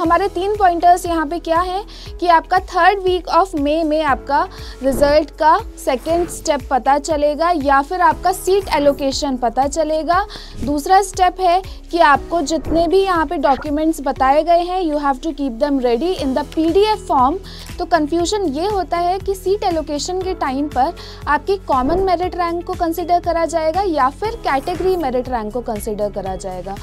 हमारे 3 पॉइंटर्स यहाँ पे क्या हैं कि आपका 3rd वीक ऑफ मई में आपका रिजल्ट का सेकेंड स्टेप पता चलेगा या फिर आपका सीट एलोकेशन पता चलेगा। दूसरा स्टेप है कि आपको जितने भी यहाँ पे डॉक्यूमेंट्स बताए गए हैं you have to keep them ready in the PDF form. तो कन्फ्यूजन ये होता है कि सीट एलोकेशन के टाइम पर आपकी कॉमन मेरिट रैंक को कंसिडर करा जाएगा या फिर कैटेगरी मेरिट रैंक को कंसिडर करा जाएगा।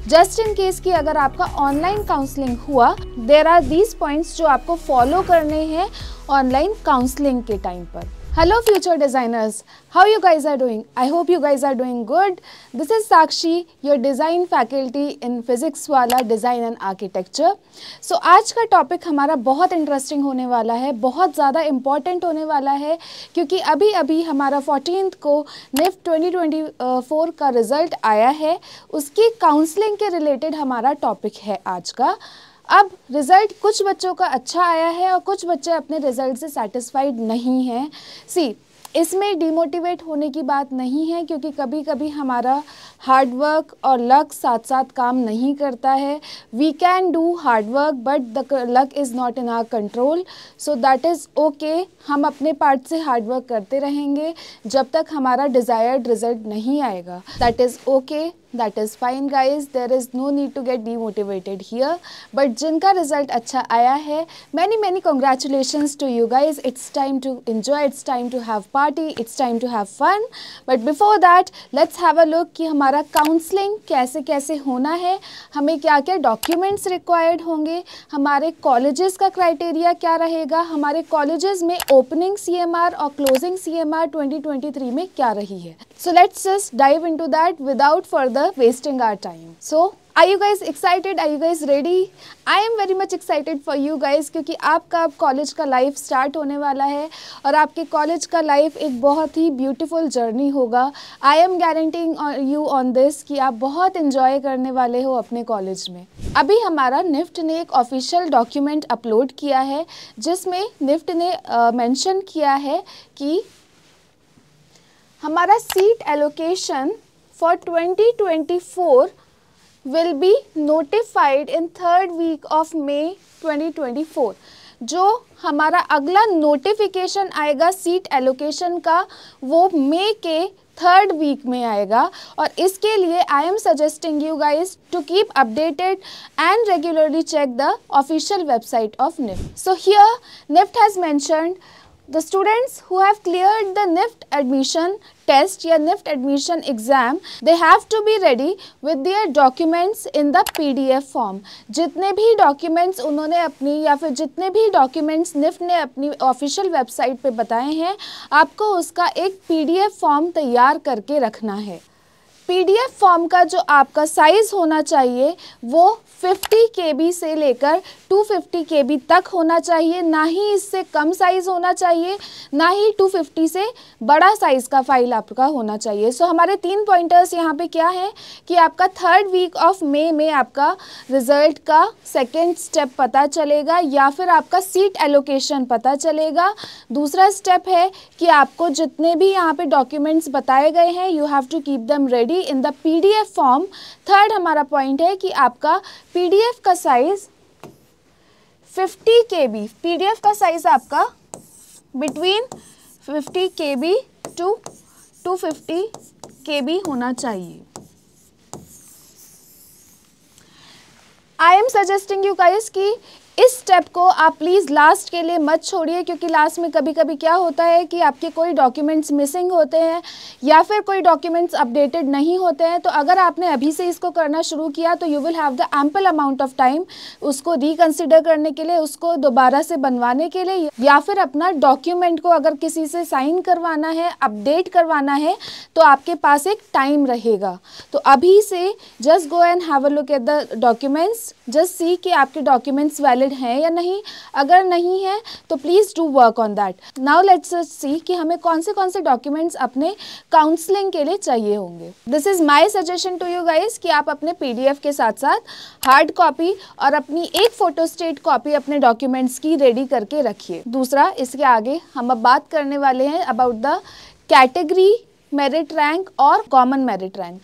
जस्ट इन केस कि अगर आपका ऑनलाइन काउंसलिंग हुआ, देयर आर दीज पॉइंट्स जो आपको फॉलो करने हैं ऑनलाइन काउंसलिंग के टाइम पर। Hello future designers, how you guys are doing? I hope you guys are doing good. This is Sakshi, your design faculty in physics वाला design and architecture. So आज का topic हमारा बहुत interesting होने वाला है, बहुत ज़्यादा इम्पॉर्टेंट होने वाला है क्योंकि अभी हमारा 14th को NIFT 2024 का रिज़ल्ट आया है। उसकी काउंसलिंग के रिलेटेड हमारा टॉपिक है आज का। अब रिज़ल्ट कुछ बच्चों का अच्छा आया है और कुछ बच्चे अपने रिज़ल्ट से सेटिस्फाइड नहीं हैं। इसमें डिमोटिवेट होने की बात नहीं है क्योंकि कभी कभी हमारा हार्ड वर्क और लक साथ साथ काम नहीं करता है। We can do hard work but the luck is not in our control, so that is okay. हम अपने पार्ट से हार्ड वर्क करते रहेंगे जब तक हमारा डिज़ायर्ड रिज़ल्ट नहीं आएगा। That is okay, that is fine guys, there is no need to get demotivated here. But जिनका रिज़ल्ट अच्छा आया है, many congratulations to you guys. It's time to enjoy, it's time to have party, it's time to have fun. But before that let's have a look कि हमारा counselling कैसे होना है, हमें क्या क्या डॉक्यूमेंट्स रिक्वायर्ड होंगे, हमारे कॉलेजेस का क्राइटेरिया क्या रहेगा, हमारे कॉलेजेस में ओपनिंग CMR और क्लोजिंग CMR 2023 में क्या रही है। So let's just dive into that without further wasting our time. So are you guys excited? Are you guys ready? I am very much excited for you guys क्योंकि आपका अब college का life start होने वाला है और आपके college का लाइफ एक बहुत ही ब्यूटीफुल जर्नी होगा। I am guaranteeing you on this कि आप बहुत इंजॉय करने वाले हो अपने कॉलेज में। अभी हमारा निफ्ट ने एक ऑफिशियल डॉक्यूमेंट अपलोड किया है जिसमें निफ्ट ने मेंशन किया है कि हमारा seat allocation for 2024 will be notified in 3rd week of May 2024। जो हमारा अगला नोटिफिकेशन आएगा सीट एलोकेशन का वो मई के 3rd वीक में आएगा और इसके लिए I am suggesting you guys to keep updated and regularly check the official website of NIFT. So here NIFT has mentioned the students who have cleared the NIFT admission test या NIFT admission exam, they have to be ready with their documents in the PDF form। जितने भी documents उन्होंने अपनी या फिर जितने भी documents NIFT ने अपनी ऑफिशियल वेबसाइट पे बताए हैं, आपको उसका एक PDF फॉर्म तैयार करके रखना है। PDF फॉर्म का जो आपका साइज़ होना चाहिए वो 50 KB से लेकर 250 KB तक होना चाहिए, ना ही इससे कम साइज़ होना चाहिए, ना ही 250 से बड़ा साइज़ का फाइल आपका होना चाहिए। सो हमारे 3 पॉइंटर्स यहाँ पे क्या हैं कि आपका 3rd वीक ऑफ मई में आपका रिज़ल्ट का सेकेंड स्टेप पता चलेगा या फिर आपका सीट एलोकेशन पता चलेगा। दूसरा स्टेप है कि आपको जितने भी यहाँ पे डॉक्यूमेंट्स बताए गए हैं you have to keep them ready in the PDF form. Third हमारा पॉइंट है कि आपका PDF का साइज 50 KB, PDF का साइज आपका बिटवीन 50 KB टू 250 KB होना चाहिए। I am suggesting you guys कि इस स्टेप को आप प्लीज़ लास्ट के लिए मत छोड़िए क्योंकि लास्ट में कभी कभी क्या होता है कि आपके कोई डॉक्यूमेंट्स मिसिंग होते हैं या फिर कोई डॉक्यूमेंट्स अपडेटेड नहीं होते हैं। तो अगर आपने अभी से इसको करना शुरू किया तो you will have the ample amount of time उसको रिकंसिडर करने के लिए, उसको दोबारा से बनवाने के लिए या फिर अपना डॉक्यूमेंट को अगर किसी से साइन करवाना है, अपडेट करवाना है तो आपके पास एक टाइम रहेगा। तो अभी से just go and have a look at the documents, just see कि आपके डॉक्यूमेंट्स वैलिड हैं या नहीं। अगर नहीं है तो please do work on that. Now let's see कि हमें कौन से डॉक्यूमेंट्स अपने काउंसलिंग के लिए चाहिए होंगे। This is my suggestion to you guys कि आप अपने PDF के साथ साथ हार्ड कॉपी और अपनी एक फोटोस्टेट कॉपी अपने डॉक्यूमेंट्स की रेडी करके रखिए। दूसरा, इसके आगे हम अब बात करने वाले हैं about the category merit rank और कॉमन मेरिट रैंक।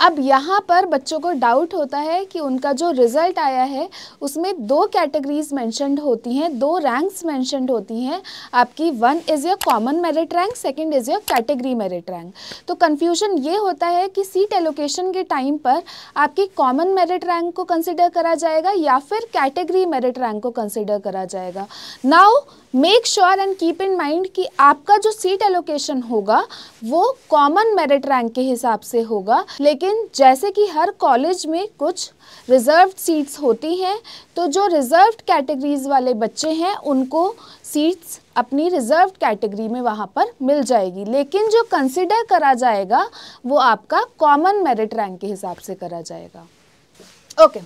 अब यहाँ पर बच्चों को डाउट होता है कि उनका जो रिज़ल्ट आया है उसमें 2 कैटेगरीज मेंशन्ड होती हैं, 2 रैंक्स मेंशन्ड होती हैं आपकी। 1 is your common merit rank, second is your category merit rank. तो कन्फ्यूजन ये होता है कि सीट एलोकेशन के टाइम पर आपकी कॉमन मेरिट रैंक को कंसिडर करा जाएगा या फिर कैटेगरी मेरिट रैंक को कंसिडर करा जाएगा। Now make sure and keep in mind कि आपका जो सीट एलोकेशन होगा वो कॉमन मेरिट रैंक के हिसाब से होगा, लेकिन जैसे कि हर कॉलेज में कुछ रिजर्व्ड सीट्स होती हैं, तो जो रिजर्व्ड कैटेगरीज वाले बच्चे हैं उनको सीट्स अपनी रिजर्व्ड कैटेगरी में वहाँ पर मिल जाएगी, लेकिन जो कंसिडर करा जाएगा वो आपका कॉमन मेरिट रैंक के हिसाब से करा जाएगा। Okay,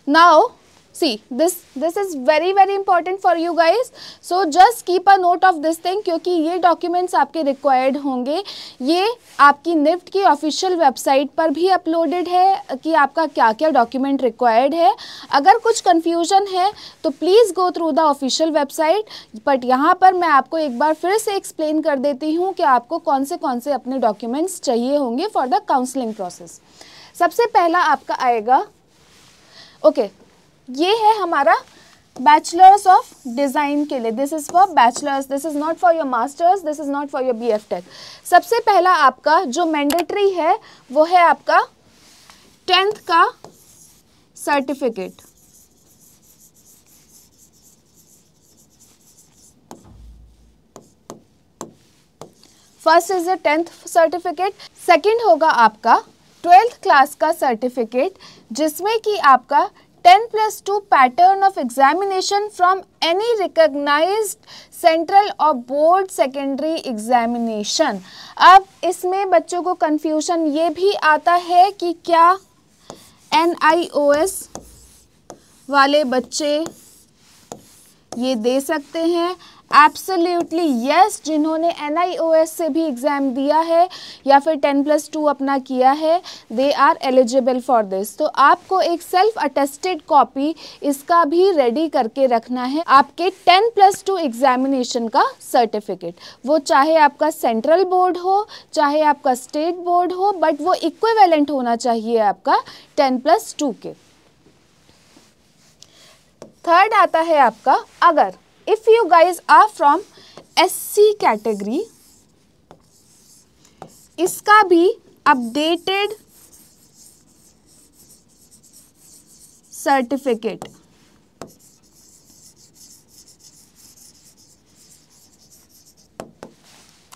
now see this is very important for you guys, so just keep a note of this thing, क्योंकि ये डॉक्यूमेंट्स आपके रिक्वायर्ड होंगे। ये आपकी निफ्ट की ऑफिशियल वेबसाइट पर भी अपलोडेड है कि आपका क्या क्या डॉक्यूमेंट रिक्वायर्ड है। अगर कुछ कन्फ्यूजन है तो please go through the official website, but यहाँ पर मैं आपको एक बार फिर से एक्सप्लेन कर देती हूँ कि आपको कौन से अपने डॉक्यूमेंट्स चाहिए होंगे फॉर द काउंसलिंग प्रोसेस। सबसे पहला आपका आएगा, ओके, ये है हमारा बैचलर्स ऑफ डिज़ाइन के लिए। This is for bachelors, this is not for your masters, this is not for your BF tech. सबसे पहला आपका जो मैंडेटरी है वो है आपका 10th का certificate. First is the 10th certificate. Second होगा आपका 12th क्लास का सर्टिफिकेट, जिसमें कि आपका 10+2 pattern of examination from any recognised central और बोर्ड सेकेंडरी एग्जामिनेशन। अब इसमें बच्चों को कंफ्यूजन ये भी आता है कि क्या NIOS वाले बच्चे ये दे सकते हैं। एब्सोल्युटली यस, जिन्होंने NIOS से भी एग्ज़ाम दिया है या फिर 10+2 अपना किया है, they are eligible for this. तो आपको एक सेल्फ अटेस्टेड कॉपी इसका भी रेडी करके रखना है, आपके 10+2 एग्जामिनेशन का सर्टिफिकेट। वो चाहे आपका सेंट्रल बोर्ड हो चाहे आपका स्टेट बोर्ड हो, बट वो इक्विवेलेंट होना चाहिए आपका 10+2 के। थर्ड आता है आपका, अगर if you guys are from SC category, इसका भी अपडेटेड सर्टिफिकेट।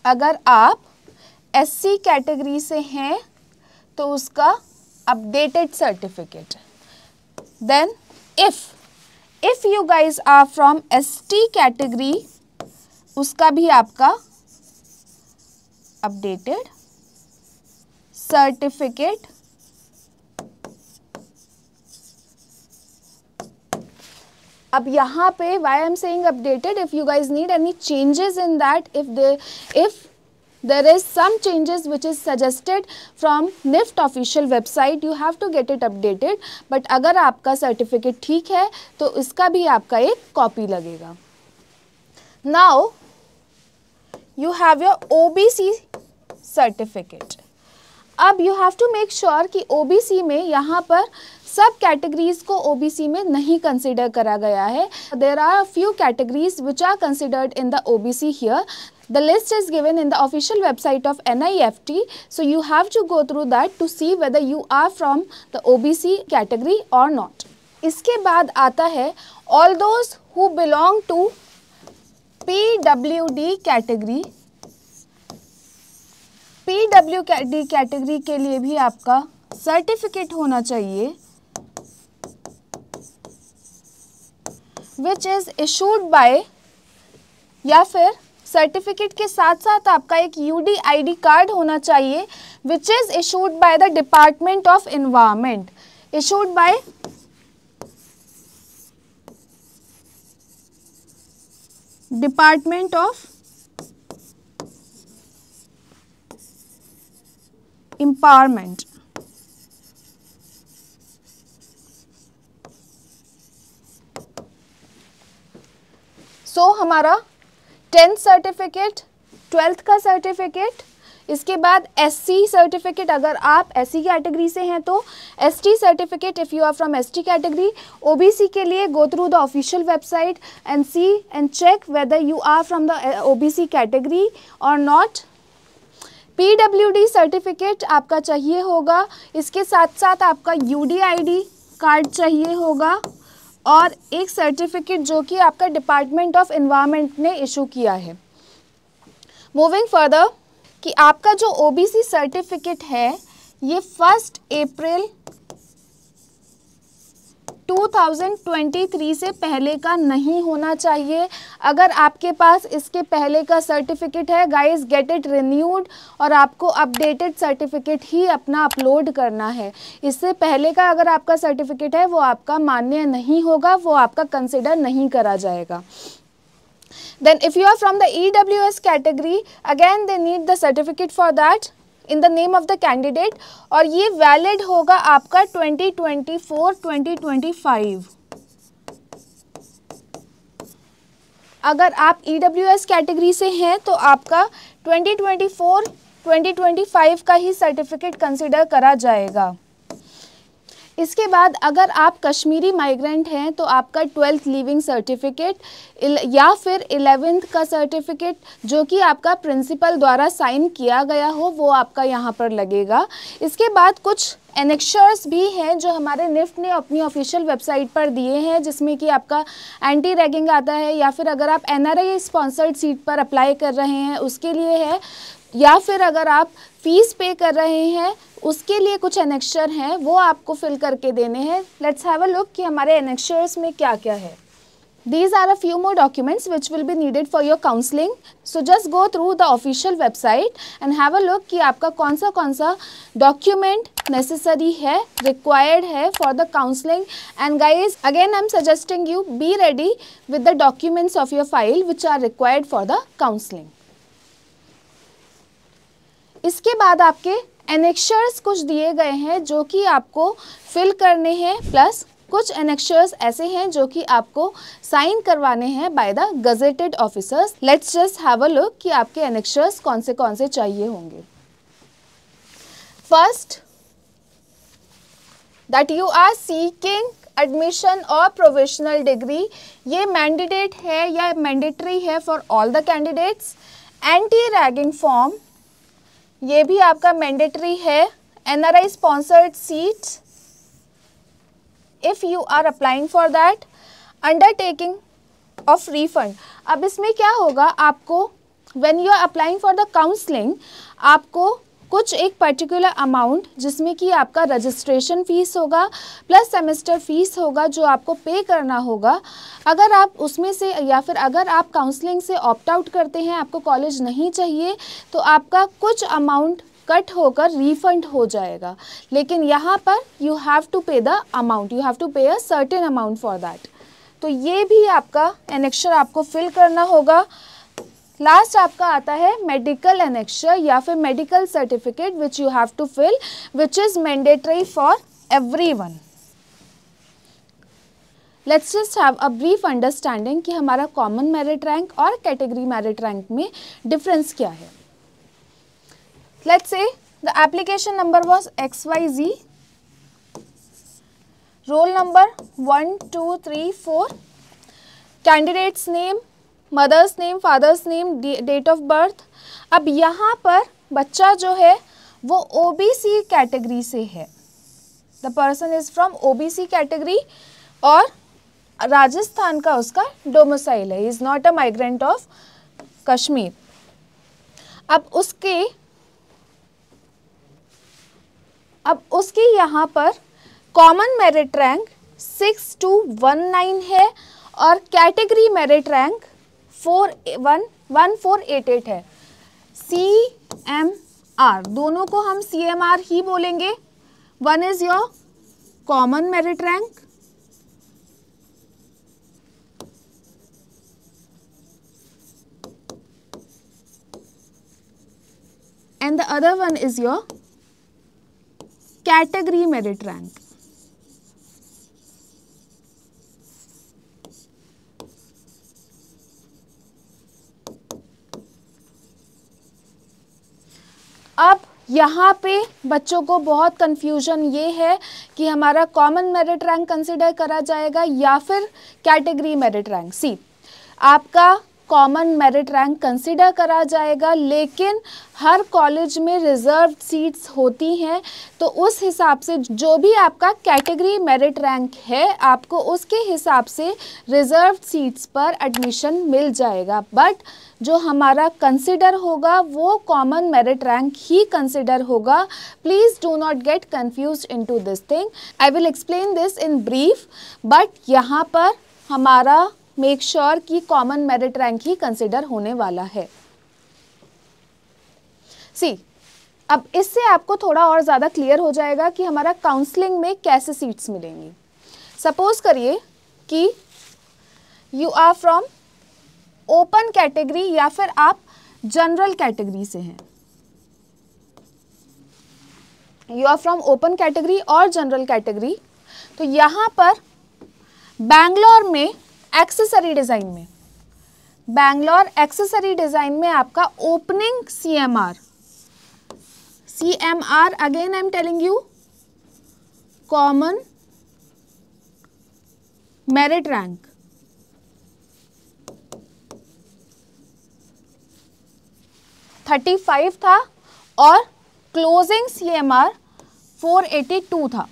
अगर आप SC कैटेगरी से हैं तो उसका updated certificate. Then if you guys are from ST category, उसका भी आपका अपडेटेड सर्टिफिकेट। अब यहाँ पे why I am saying updated, if you guys need any changes in that, if there is some changes which is suggested from NIFT official website, you have to get it updated, but अगर आपका certificate ठीक है तो इसका भी आपका एक copy लगेगा। Now you have your OBC certificate. अब you have to make sure कि OBC में यहाँ पर सब कैटेगरीज को OBC में नहीं कंसिडर करा गया है। There are a few categories which are considered in the OBC here. The list is given in the official website of NIFT, so you have to go through that to see whether you are from the OBC category or not. इसके बाद आता है all those who belong to PWD category. PWD category के लिए भी आपका certificate होना चाहिए, which is issued by, या फिर सर्टिफिकेट के साथ साथ आपका एक UDID कार्ड होना चाहिए, which is issued by the Department of Environment, issued by Department of Empowerment। हमारा 10th सर्टिफिकेट, 12th का सर्टिफिकेट, इसके बाद एससी सर्टिफिकेट, अगर आप एससी कैटेगरी से हैं तो ST certificate if you are from ST category. OBC के लिए go through the official website and see and check whether you are from the OBC category और नॉट। पीडब्ल्यूडी सर्टिफिकेट आपका चाहिए होगा, इसके साथ साथ आपका यूडीआईडी कार्ड चाहिए होगा और एक सर्टिफिकेट जो कि आपका डिपार्टमेंट ऑफ एनवायरनमेंट ने इशू किया है। मूविंग फर्दर कि आपका जो ओबीसी सर्टिफिकेट है ये 1 अप्रैल 2023 से पहले का नहीं होना चाहिए। अगर आपके पास इसके पहले का सर्टिफिकेट है गाइस, गेट इट रिन्यूड और आपको अपडेटेड सर्टिफिकेट ही अपना अपलोड करना है। इससे पहले का अगर आपका सर्टिफिकेट है वो आपका मान्य नहीं होगा, वो आपका कंसिडर नहीं करा जाएगा। Then if you are from the EWS category, again they need the certificate for that in the name of the candidate और ये valid होगा आपका 2024-2025। अगर आप EWS कैटेगरी से हैं तो आपका 2024-2025 का ही सर्टिफिकेट कंसिडर करा जाएगा। इसके बाद अगर आप कश्मीरी माइग्रेंट हैं तो आपका 12th लीविंग सर्टिफिकेट या फिर 11th का सर्टिफिकेट जो कि आपका प्रिंसिपल द्वारा साइन किया गया हो वो आपका यहाँ पर लगेगा। इसके बाद कुछ एनेक्शर्स भी हैं जो हमारे निफ्ट ने अपनी ऑफिशियल वेबसाइट पर दिए हैं, जिसमें कि आपका एंटी रैगिंग आता है या फिर अगर आप एनआरआई स्पॉन्सर्ड सीट पर अप्लाई कर रहे हैं उसके लिए है, या फिर अगर आप फीस पे कर रहे हैं उसके लिए कुछ एनेक्शर हैं वो आपको फिल करके देने हैं। लेट्स हैव अ लुक कि हमारे एनेक्शर्स में क्या क्या है। These are a few more documents which will be needed for your counseling. So just go through the official website and have a look कि आपका कौन सा document necessary है, required है for the counseling. And guys, again I'm suggesting you be ready with the documents of your file which are required for the counseling. इसके बाद आपके annexures कुछ दिए गए हैं जो कि आपको फिल करने हैं, प्लस कुछ एनेक्शर्स ऐसे हैं जो कि आपको साइन करवाने हैं by the gazetted officers. Let's just have a look कि आपके एनेक्शर्स कौन से चाहिए होंगे। First, that you are seeking admission और प्रोविजनल डिग्री, ये मैंडेटेड है या मैंडेटरी है for all the candidates. Anti ragging form, ये भी आपका मैंडेटरी है। NRI sponsored seats if you are applying for that. Undertaking of refund, अब इसमें क्या होगा, आपको when you are applying for the counselling आपको कुछ एक पर्टिकुलर अमाउंट जिसमें कि आपका रजिस्ट्रेशन फ़ीस होगा प्लस सेमेस्टर फ़ीस होगा जो आपको पे करना होगा। अगर आप उसमें से या फिर अगर आप काउंसलिंग से ऑप्ट आउट करते हैं, आपको कॉलेज नहीं चाहिए, तो आपका कुछ अमाउंट कट होकर रिफंड हो जाएगा। लेकिन यहाँ पर you have to pay the amount, you have to pay a certain amount for that. तो ये भी आपका एनेक्शर आपको फिल करना होगा। लास्ट आपका आता है मेडिकल एनेक्शर या फिर medical certificate which you have to fill, which is mandatory for everyone. Let's just have a brief understanding कि हमारा कॉमन मेरिट रैंक और कैटेगरी मेरिट रैंक में डिफरेंस क्या है। Let's say the application number was XYZ, roll number 1 2 3 4, candidate's name, mother's name, father's name, date of birth. अब यहाँ पर बच्चा जो है वो ओबीसी कैटेगरी से है, the person is from OBC category और राजस्थान का उसका डोमिसाइल है, is not a migrant of Kashmir. अब उसके यहाँ पर कॉमन मेरिट रैंक 6219 है और कैटेगरी मेरिट रैंक 1488 है। CMR, दोनों को हम CMR ही बोलेंगे। One is your common merit rank and the other one is your category merit rank. अब यहाँ पे बच्चों को बहुत कन्फ्यूजन ये है कि हमारा कॉमन मेरिट रैंक कंसिडर करा जाएगा या फिर कैटेगरी मेरिट रैंक। सी, आपका कॉमन मेरिट रैंक कंसिडर करा जाएगा, लेकिन हर कॉलेज में रिजर्व्ड सीट्स होती हैं, तो उस हिसाब से जो भी आपका कैटेगरी मेरिट रैंक है आपको उसके हिसाब से रिजर्व्ड सीट्स पर एडमिशन मिल जाएगा। बट जो हमारा कंसिडर होगा वो कॉमन मेरिट रैंक ही कंसिडर होगा। Please do not gate confused into this thing. I will explain this in brief, but यहाँ पर हमारा मेक श्योर कि कॉमन मेरिट रैंक ही कंसिडर होने वाला है। सी, अब इससे आपको थोड़ा और ज़्यादा क्लियर हो जाएगा कि हमारा काउंसलिंग में कैसे सीट्स मिलेंगी। सपोज करिए कि you are from open category या फिर आप जनरल कैटेगरी से हैं। You are from open category और जनरल कैटेगरी, तो यहाँ पर बैंगलोर में एक्सेसरी डिज़ाइन में, बैंगलोर एक्सेसरी डिज़ाइन में आपका opening CMR again I am telling you, common merit rank 35 था और क्लोजिंग CMR 482 था।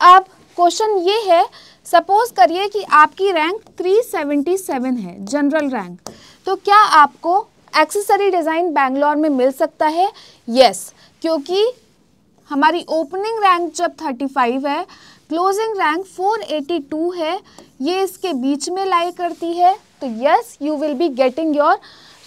अब क्वेश्चन ये है, सपोज करिए कि आपकी रैंक 377 है, जनरल रैंक, तो क्या आपको एक्सेसरी डिज़ाइन बैंगलोर में मिल सकता है? यस, क्योंकि हमारी ओपनिंग रैंक जब 35 है, क्लोजिंग रैंक 482 है, ये इसके बीच में लाई करती है, तो yes you will be getting your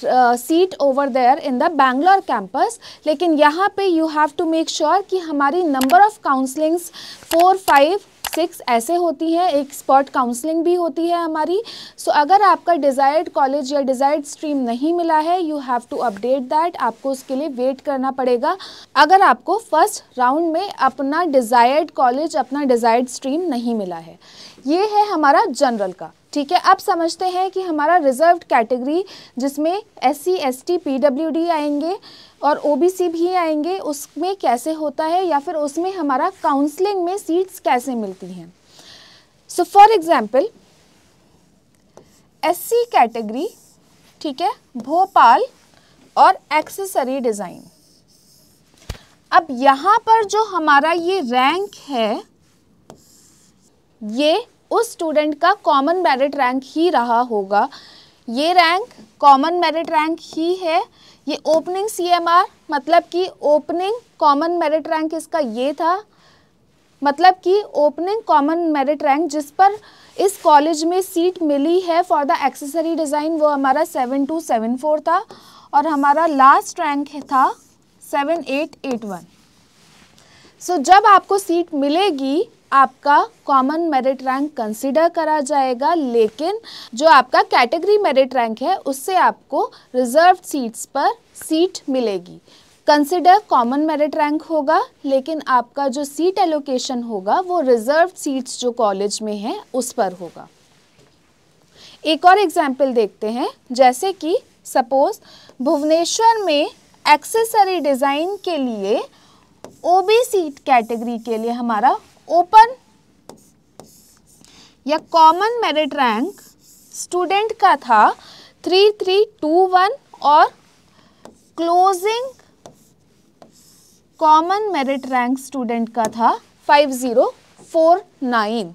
seat over there in the Bangalore campus. लेकिन यहाँ पे you have to make sure कि हमारी नंबर ऑफ काउंसलिंग्स 4, 5, 6 ऐसे होती है, एक स्पॉट काउंसलिंग भी होती है हमारी। सो अगर आपका डिज़ायर्ड कॉलेज या डिज़ायर्ड स्ट्रीम नहीं मिला है, you have to update that, आपको उसके लिए वेट करना पड़ेगा अगर आपको फर्स्ट राउंड में अपना डिज़ायर्ड कॉलेज, अपना डिज़ायर्ड स्ट्रीम नहीं मिला है। ये है हमारा जनरल का, ठीक है। अब समझते हैं कि हमारा रिजर्व्ड कैटेगरी जिसमें SC, ST, PWD आएंगे और OBC भी आएंगे, उसमें कैसे होता है या फिर उसमें हमारा काउंसलिंग में सीट्स कैसे मिलती हैं। So for example SC category, ठीक है, भोपाल और एक्सेसरी डिज़ाइन। अब यहाँ पर जो हमारा ये रैंक है, ये उस स्टूडेंट का कॉमन मेरिट रैंक ही रहा होगा। ये रैंक कॉमन मेरिट रैंक ही है। ये ओपनिंग CMR मतलब कि ओपनिंग कॉमन मेरिट रैंक इसका ये था, मतलब कि ओपनिंग कॉमन मेरिट रैंक जिस पर इस कॉलेज में सीट मिली है फॉर द एक्सेसरी डिज़ाइन, वो हमारा 7274 था और हमारा लास्ट रैंक था 7881। सो जब आपको सीट मिलेगी आपका कॉमन मेरिट रैंक कंसिडर करा जाएगा, लेकिन जो आपका कैटेगरी मेरिट रैंक है उससे आपको रिजर्व्ड सीट्स पर सीट मिलेगी। कंसिडर कॉमन मेरिट रैंक होगा, लेकिन आपका जो सीट एलोकेशन होगा वो रिजर्व्ड सीट्स जो कॉलेज में है उस पर होगा। एक और एग्जाम्पल देखते हैं, जैसे कि सपोज भुवनेश्वर में एक्सेसरी डिज़ाइन के लिए OBC कैटेगरी के लिए हमारा ओपन या कॉमन मेरिट रैंक स्टूडेंट का था 3321 और closing common merit rank student का था 5049।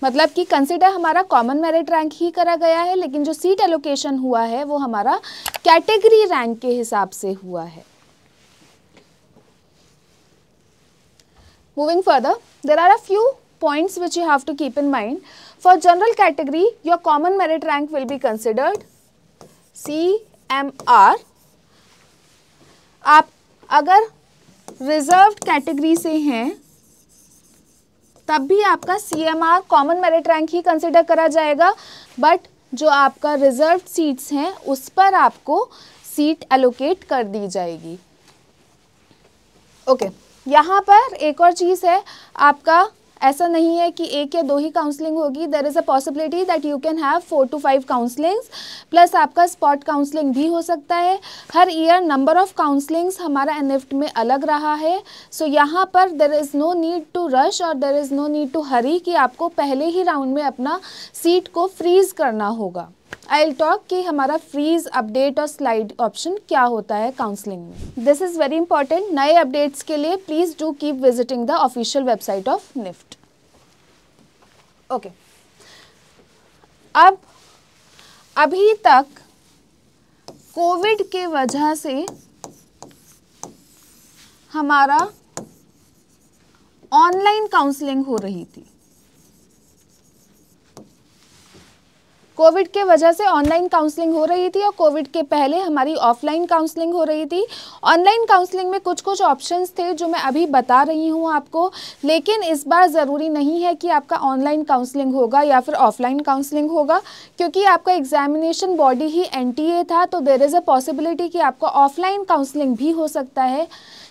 मतलब कि कंसिडर हमारा कॉमन मेरिट रैंक ही करा गया है, लेकिन जो सीट एलोकेशन हुआ है वो हमारा कैटेगरी रैंक के हिसाब से हुआ है। Moving further, there are a few points which you have to keep in mind. For general category, your common merit rank will be considered CMR. आप अगर रिजर्व्ड कैटेगरी से हैं तब भी आपका CMR कॉमन मेरिट रैंक ही consider करा जाएगा, but जो आपका रिजर्व्ड सीट्स हैं उस पर आपको सीट एलोकेट कर दी जाएगी। ओके, यहाँ पर एक और चीज़ है, आपका ऐसा नहीं है कि 1 या 2 ही काउंसलिंग होगी, there is a possibility that you can have 4 to 5 counsellings, plus आपका स्पॉट काउंसलिंग भी हो सकता है। हर ईयर नंबर ऑफ काउंसलिंग्स हमारा एनएफटी में अलग रहा है। सो यहाँ पर there is no need to rush और there is no need to hurry कि आपको पहले ही राउंड में अपना सीट को फ्रीज़ करना होगा। आई विल टॉक कि हमारा फ्रीज, अपडेट और स्लाइड ऑप्शन क्या होता है काउंसलिंग में। This is very important. नए अपडेट्स के लिए please do keep visiting the official website of NIFT. Okay, अब अभी तक कोविड के वजह से हमारा ऑनलाइन काउंसलिंग हो रही थी। कोविड के वजह से ऑनलाइन काउंसलिंग हो रही थी और कोविड के पहले हमारी ऑफलाइन काउंसलिंग हो रही थी। ऑनलाइन काउंसलिंग में कुछ कुछ ऑप्शंस थे जो मैं अभी बता रही हूँ आपको, लेकिन इस बार ज़रूरी नहीं है कि आपका ऑनलाइन काउंसलिंग होगा या फिर ऑफलाइन काउंसलिंग होगा, क्योंकि आपका एग्जामिनेशन बॉडी ही एनटीए था, तो देयर इज़ अ पॉसिबिलिटी कि आपका ऑफलाइन काउंसलिंग भी हो सकता है।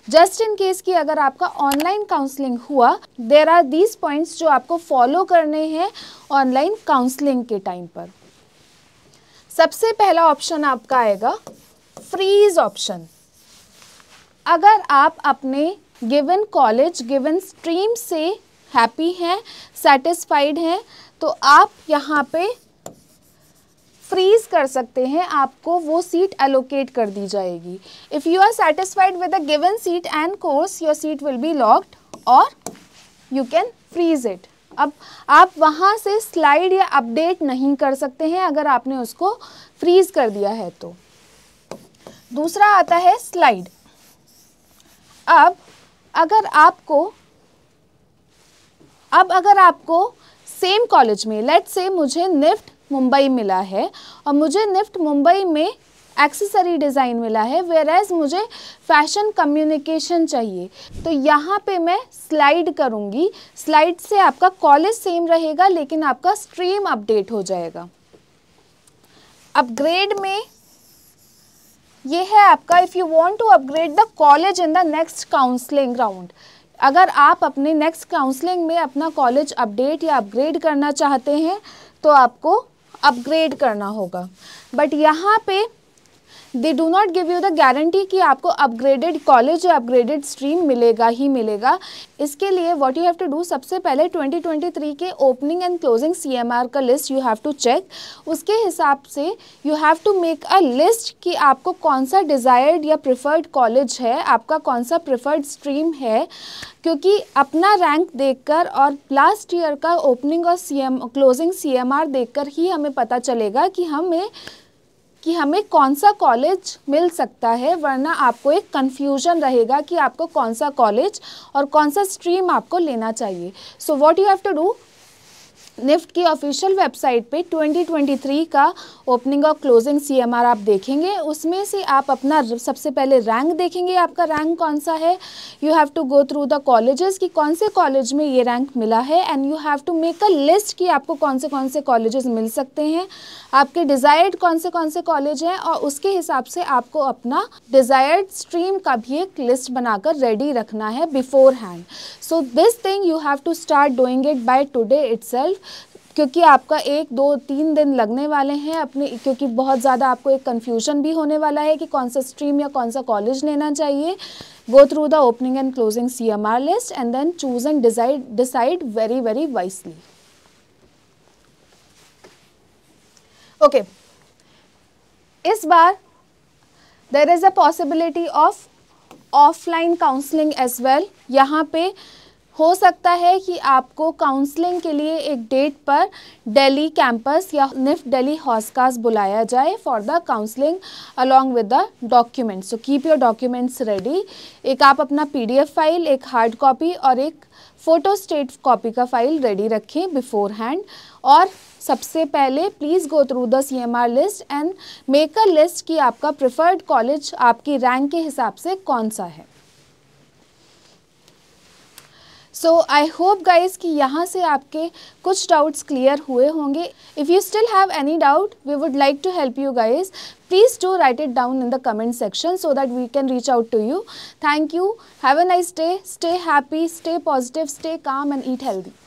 जस्ट इन केस कि अगर आपका ऑनलाइन काउंसलिंग हुआ, देयर आर दीज पॉइंट्स जो आपको फॉलो करने हैं ऑनलाइन काउंसलिंग के टाइम पर। सबसे पहला ऑप्शन आपका आएगा फ्रीज ऑप्शन। अगर आप अपने गिवन कॉलेज, गिवन स्ट्रीम से हैप्पी हैं, सेटिस्फाइड हैं, तो आप यहाँ पे फ्रीज कर सकते हैं, आपको वो सीट एलोकेट कर दी जाएगी। If you are satisfied with the given seat and course, your seat will be locked और यू कैन फ्रीज इट। अब आप वहाँ से स्लाइड या अपडेट नहीं कर सकते हैं अगर आपने उसको फ्रीज कर दिया है तो। दूसरा आता है स्लाइड। अब अगर आपको सेम कॉलेज में, लेट्स से मुझे निफ्ट मुंबई मिला है और मुझे निफ्ट मुंबई में एक्सेसरी डिज़ाइन मिला है, वेयरएज मुझे फैशन कम्युनिकेशन चाहिए, तो यहाँ पे मैं स्लाइड करूँगी। स्लाइड से आपका कॉलेज सेम रहेगा लेकिन आपका स्ट्रीम अपडेट हो जाएगा। अपग्रेड में ये है आपका, if you want to upgrade the college in the next counselling round, अगर आप अपने नेक्स्ट काउंसलिंग में अपना कॉलेज अपडेट या अपग्रेड करना चाहते हैं तो आपको अपग्रेड करना होगा। बट यहाँ पे they do not give you the guarantee कि आपको अपग्रेडेड कॉलेज या अपग्रेडेड स्ट्रीम मिलेगा ही मिलेगा। इसके लिए what you have to do, सबसे पहले 2023 के ओपनिंग एंड क्लोजिंग CMR का list you have to check. उसके हिसाब से you have to make a list कि आपको कौन सा डिज़ायर्ड या प्रिफर्ड कॉलेज है, आपका कौन सा प्रिफर्ड स्ट्रीम है, क्योंकि अपना रैंक देखकर और लास्ट ईयर का ओपनिंग और क्लोजिंग CMR देखकर ही हमें पता चलेगा कि हमें कौन सा कॉलेज मिल सकता है, वरना आपको एक कन्फ्यूजन रहेगा कि आपको कौन सा कॉलेज और कौन सा स्ट्रीम आपको लेना चाहिए। So what you have to do, NIFT की ऑफिशियल वेबसाइट पे 2023 का ओपनिंग और क्लोजिंग CMR आप देखेंगे, उसमें से आप अपना सबसे पहले रैंक देखेंगे, आपका रैंक कौन सा है। You have to go through the colleges कि कौन से कॉलेज में ये रैंक मिला है, and you have to make a list कि आपको कौन से कॉलेजेस मिल सकते हैं, आपके डिज़ायर्ड कौन से कॉलेज हैं, और उसके हिसाब से आपको अपना डिज़ायर्ड स्ट्रीम का भी एक लिस्ट बनाकर रेडी रखना है beforehand. So this thing you have to start doing it by today itself, क्योंकि आपका 1, 2, 3 दिन लगने वाले हैं अपने, क्योंकि बहुत ज़्यादा आपको एक कन्फ्यूजन भी होने वाला है कि कौन सा स्ट्रीम या कौन सा कॉलेज लेना चाहिए। Go through the opening and closing CMR list and then choose and decide very very wisely. Okay, इस बार there is a possibility of offline counselling as well. यहाँ पे हो सकता है कि आपको काउंसलिंग के लिए एक डेट पर दिल्ली कैंपस या निफ्ट दिल्ली हॉस्कास बुलाया जाए for the counselling along with the documents. So keep your documents ready. एक आप अपना PDF फाइल, एक हार्ड कॉपी और एक फ़ोटो स्टेट कॉपी का फाइल रेडी रखें बिफोर हैंड। और सबसे पहले please go through the CMR list and make a list कि आपका प्रिफर्ड कॉलेज आपकी रैंक के हिसाब से कौन सा है। सो आई होप गाइज कि यहाँ से आपके कुछ डाउट्स क्लियर हुए होंगे. If you still have any doubt, we would like to help you guys. Please do write it down in the comment section so that we can reach out to you. Thank you. Have a nice day. Stay happy, stay positive, stay calm and eat healthy.